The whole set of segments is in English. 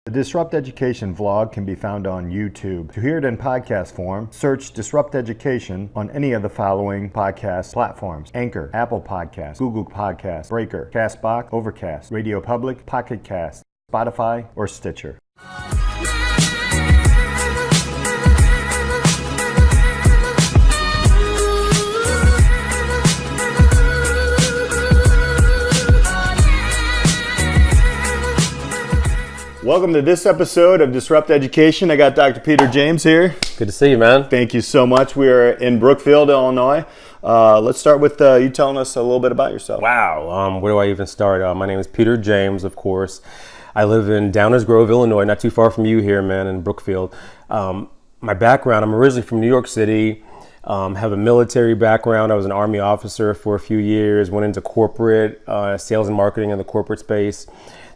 The Disrupt Education vlog can be found on YouTube. To hear it in podcast form, search Disrupt Education on any of the following podcast platforms: Anchor, Apple Podcasts, Google Podcasts, Breaker, Castbox, Overcast, Radio Public, Pocket Cast, Spotify, or Stitcher. Welcome to this episode of Disrupt Education. I got Dr. Peter James here. Good to see you, man. Thank you so much. We are in Brookfield, Illinois. Let's start with you telling us a little bit about yourself. Wow. Where do I even start? My name is Peter James, of course. I live in Downers Grove, Illinois, not too far from you here, man, in Brookfield. My background, I'm originally from New York City. Have a military background. I was an Army officer for a few years, went into corporate sales and marketing in the corporate space.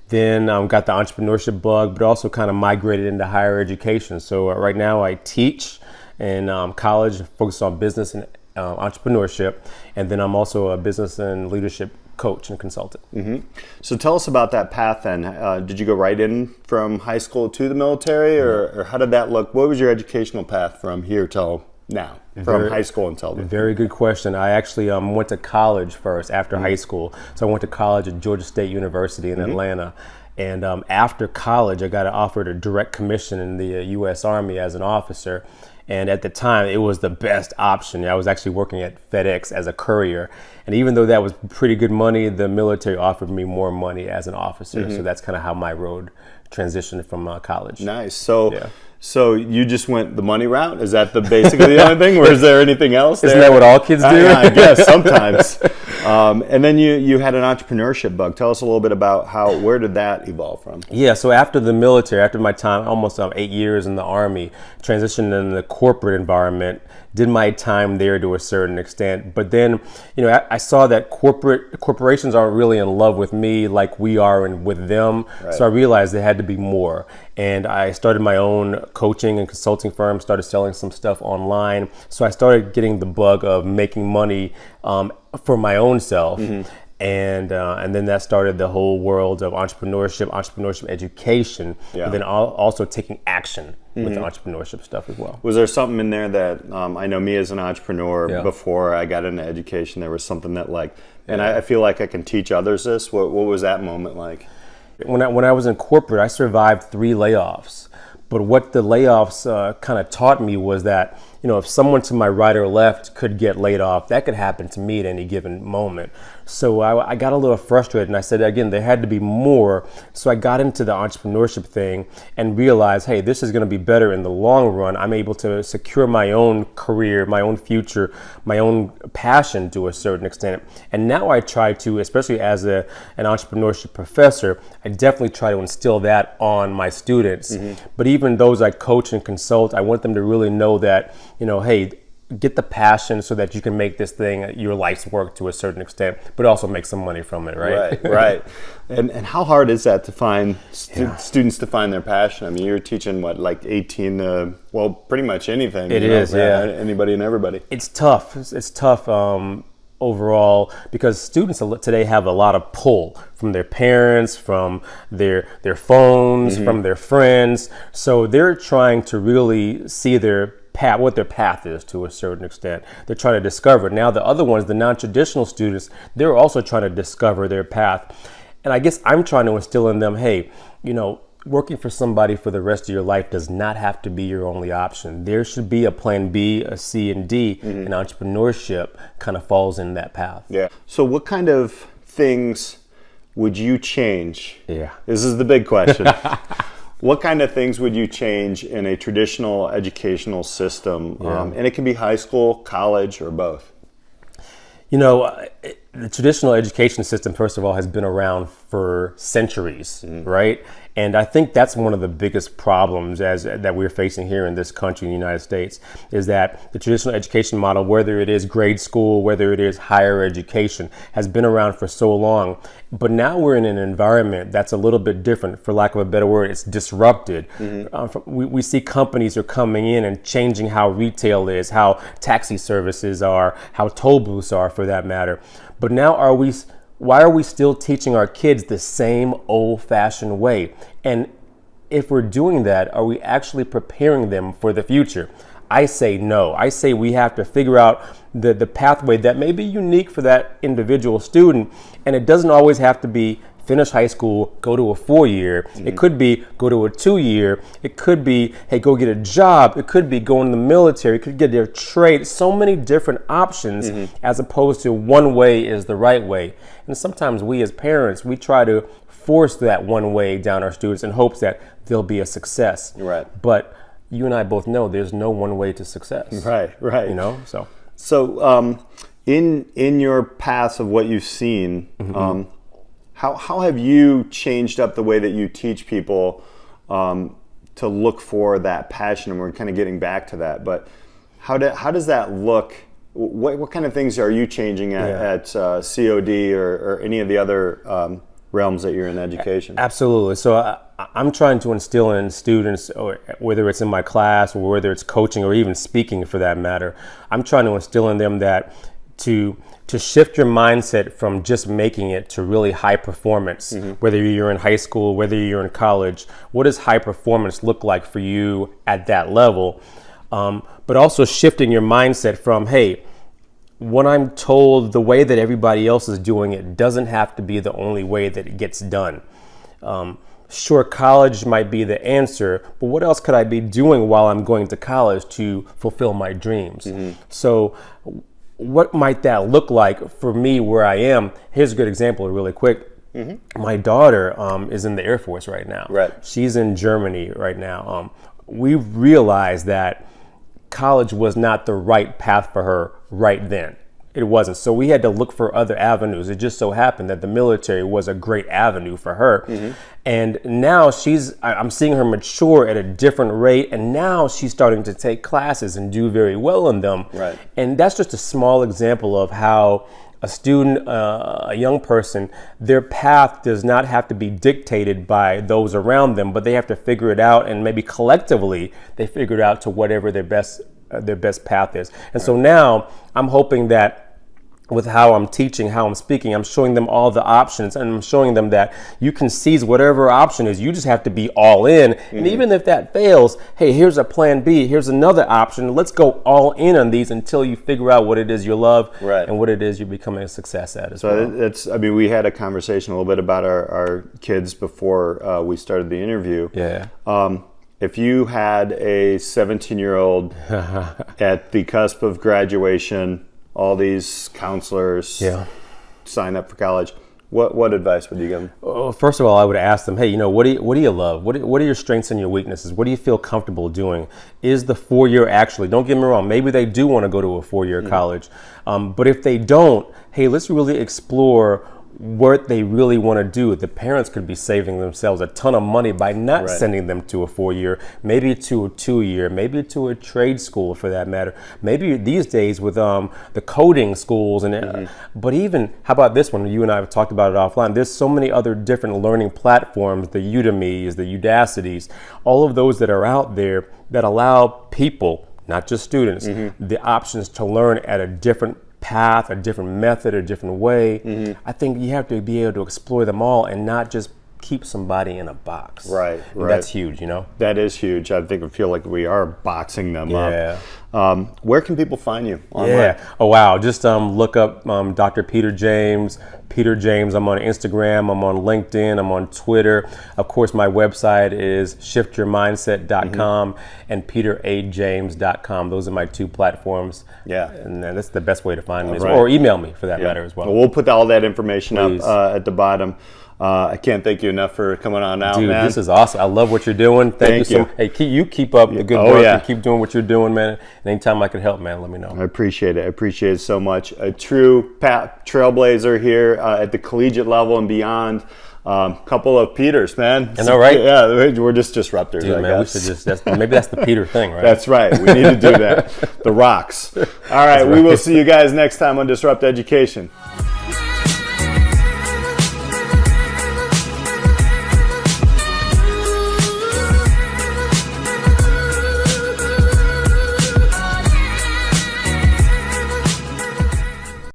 Then got the entrepreneurship bug, but also kind of migrated into higher education. So right now I teach in college, focused on business and entrepreneurship. And then I'm also a business and leadership coach and consultant. Mm-hmm. So tell us about that path then. Did you go right in from high school to the military, or how did that look? What was your educational path from here till now? From high school until then? Very good question. I actually went to college first after high school. So I went to college at Georgia State University in Atlanta. And after college, I got offered a direct commission in the U.S. Army as an officer. And at the time, it was the best option. I was actually working at FedEx as a courier. And even though that was pretty good money, the military offered me more money as an officer. So that's kind of how my road transitioned from college. Nice. So you just went the money route? Is that basically the only thing, or is there anything else there? Isn't that what all kids do? I guess sometimes. And then you had an entrepreneurship bug. Tell us a little bit about where did that evolve from? Yeah, so after the military, after my time, almost 8 years in the Army, transitioned in the corporate environment, did my time there to a certain extent. But then, I saw that corporations aren't really in love with me like we are with them. Right. So I realized there had to be more. And I started my own coaching and consulting firm, started selling some stuff online. So I started getting the bug of making money for my own self. And then that started the whole world of entrepreneurship education, but then also taking action with the entrepreneurship stuff as well. Was there something in there that, I know me as an entrepreneur, before I got into education, there was something that and I feel like I can teach others this. What was that moment like? When I was in corporate, I survived 3 layoffs. But what the layoffs kind of taught me was that, if someone to my right or left could get laid off, that could happen to me at any given moment. So I got a little frustrated, and I said, again, there had to be more. So I got into the entrepreneurship thing and realized, hey, this is going to be better in the long run. I'm able to secure my own career, my own future, my own passion to a certain extent. And now I try to, especially as an entrepreneurship professor, I definitely try to instill that on my students. But even those I coach and consult, I want them to really know that, hey, get the passion so that you can make this thing your life's work to a certain extent, but also make some money from it, right? Right. And how hard is that to find students to find their passion? I mean, you're teaching 18 to, pretty much anything. It is, anybody and everybody. It's tough. It's tough overall, because students today have a lot of pull from their parents, from their phones, from their friends. So they're trying to really see what their path is to a certain extent. They're trying to discover it. Now the other ones, the non-traditional students, they're also trying to discover their path. And I guess I'm trying to instill in them, hey, working for somebody for the rest of your life does not have to be your only option. There should be a plan B, a C, and D, and entrepreneurship kind of falls in that path. Yeah. So what kind of things would you change? Yeah. This is the big question. What kind of things would you change in a traditional educational system? And it can be high school, college, or both. The traditional education system, first of all, has been around for centuries, right? And I think that's one of the biggest problems that we're facing here in this country, in the United States, is that the traditional education model, whether it is grade school, whether it is higher education, has been around for so long. But now we're in an environment that's a little bit different, for lack of a better word. It's disrupted. We see companies are coming in and changing how retail is, how taxi services are, how toll booths are, for that matter. But now why are we still teaching our kids the same old-fashioned way? And if we're doing that, are we actually preparing them for the future? I say no. I say we have to figure out the pathway that may be unique for that individual student. And it doesn't always have to be finish high school, go to a 4-year. It could be go to a 2-year. It could be, hey, go get a job. It could be go in the military. It could get their trade. So many different options as opposed to one way is the right way. And sometimes we as parents, we try to force that one way down our students in hopes that they'll be a success. Right. But you and I both know there's no one way to success. Right. You know, so. So in your past of what you've seen, how have you changed up the way that you teach people to look for that passion? And we're kind of getting back to that, but how does that look? What kind of things are you changing at COD or any of the other realms that you're in education? Absolutely. So I'm trying to instill in students, or whether it's in my class or whether it's coaching or even speaking for that matter, I'm trying to instill in them that to shift your mindset from just making it to really high performance, whether you're in high school, whether you're in college. What does high performance look like for you at that level? But also shifting your mindset from, hey, when I'm told the way that everybody else is doing it doesn't have to be the only way that it gets done. Sure, college might be the answer, but what else could I be doing while I'm going to college to fulfill my dreams? So what might that look like for me where I am? Here's a good example really quick. My daughter is in the Air Force right now. Right. She's in Germany right now. We realized that college was not the right path for her right then. It wasn't. So we had to look for other avenues. It just so happened that the military was a great avenue for her. And now I'm seeing her mature at a different rate. And now she's starting to take classes and do very well in them. Right. And that's just a small example of how a student, a young person, their path does not have to be dictated by those around them, but they have to figure it out, and maybe collectively they figure it out to whatever their best path is. And so now I'm hoping that with how I'm teaching, how I'm speaking, I'm showing them all the options, and I'm showing them that you can seize whatever option is. You just have to be all in. And even if that fails, hey, here's a plan B, here's another option. Let's go all in on these until you figure out what it is you love and what it is you're becoming a success at as well. So we had a conversation a little bit about our kids before we started the interview. Yeah. If you had a 17-year-old at the cusp of graduation, all these counselors sign up for college, what advice would you give them? Well, first of all, I would ask them, hey, what do you love? What are your strengths and your weaknesses? What do you feel comfortable doing? Is the 4-year actually, don't get me wrong, maybe they do want to go to a 4-year college. But if they don't, hey, let's really explore what they really want to do. The parents could be saving themselves a ton of money by not sending them to a 4-year, maybe to a 2-year, maybe to a trade school for that matter. Maybe these days with the coding schools but even, how about this one? You and I have talked about it offline. There's so many other different learning platforms, the Udemys, the Udacities, all of those that are out there that allow people, not just students, the options to learn at a different path, a different method, a different way. I think you have to be able to explore them all and not just keep somebody in a box. Right. That's huge, you know? That is huge. I feel like we are boxing them up. Where can people find you online? Oh, wow. Just look up Dr. Peter James. Peter James. I'm on Instagram. I'm on LinkedIn. I'm on Twitter. Of course, my website is shiftyourmindset.com and peterajames.com. Those are my 2 platforms. Yeah. And that's the best way to find me. Or email me for that matter as well. We'll put all that information up at the bottom. I can't thank you enough for coming on out, Dude, man. This is awesome. I love what you're doing. Thank you. Hey, keep up the good work and keep doing what you're doing, man. And anytime I can help, man, let me know. I appreciate it. I appreciate it so much. A true trailblazer here at the collegiate level and beyond. Couple of Peters, man. I know, right? Yeah, we're just disruptors. Dude, I man, guess. we should maybe that's the Peter thing, right? That's right. We need to do that. The rocks. All right, we will see you guys next time on Disrupt Education.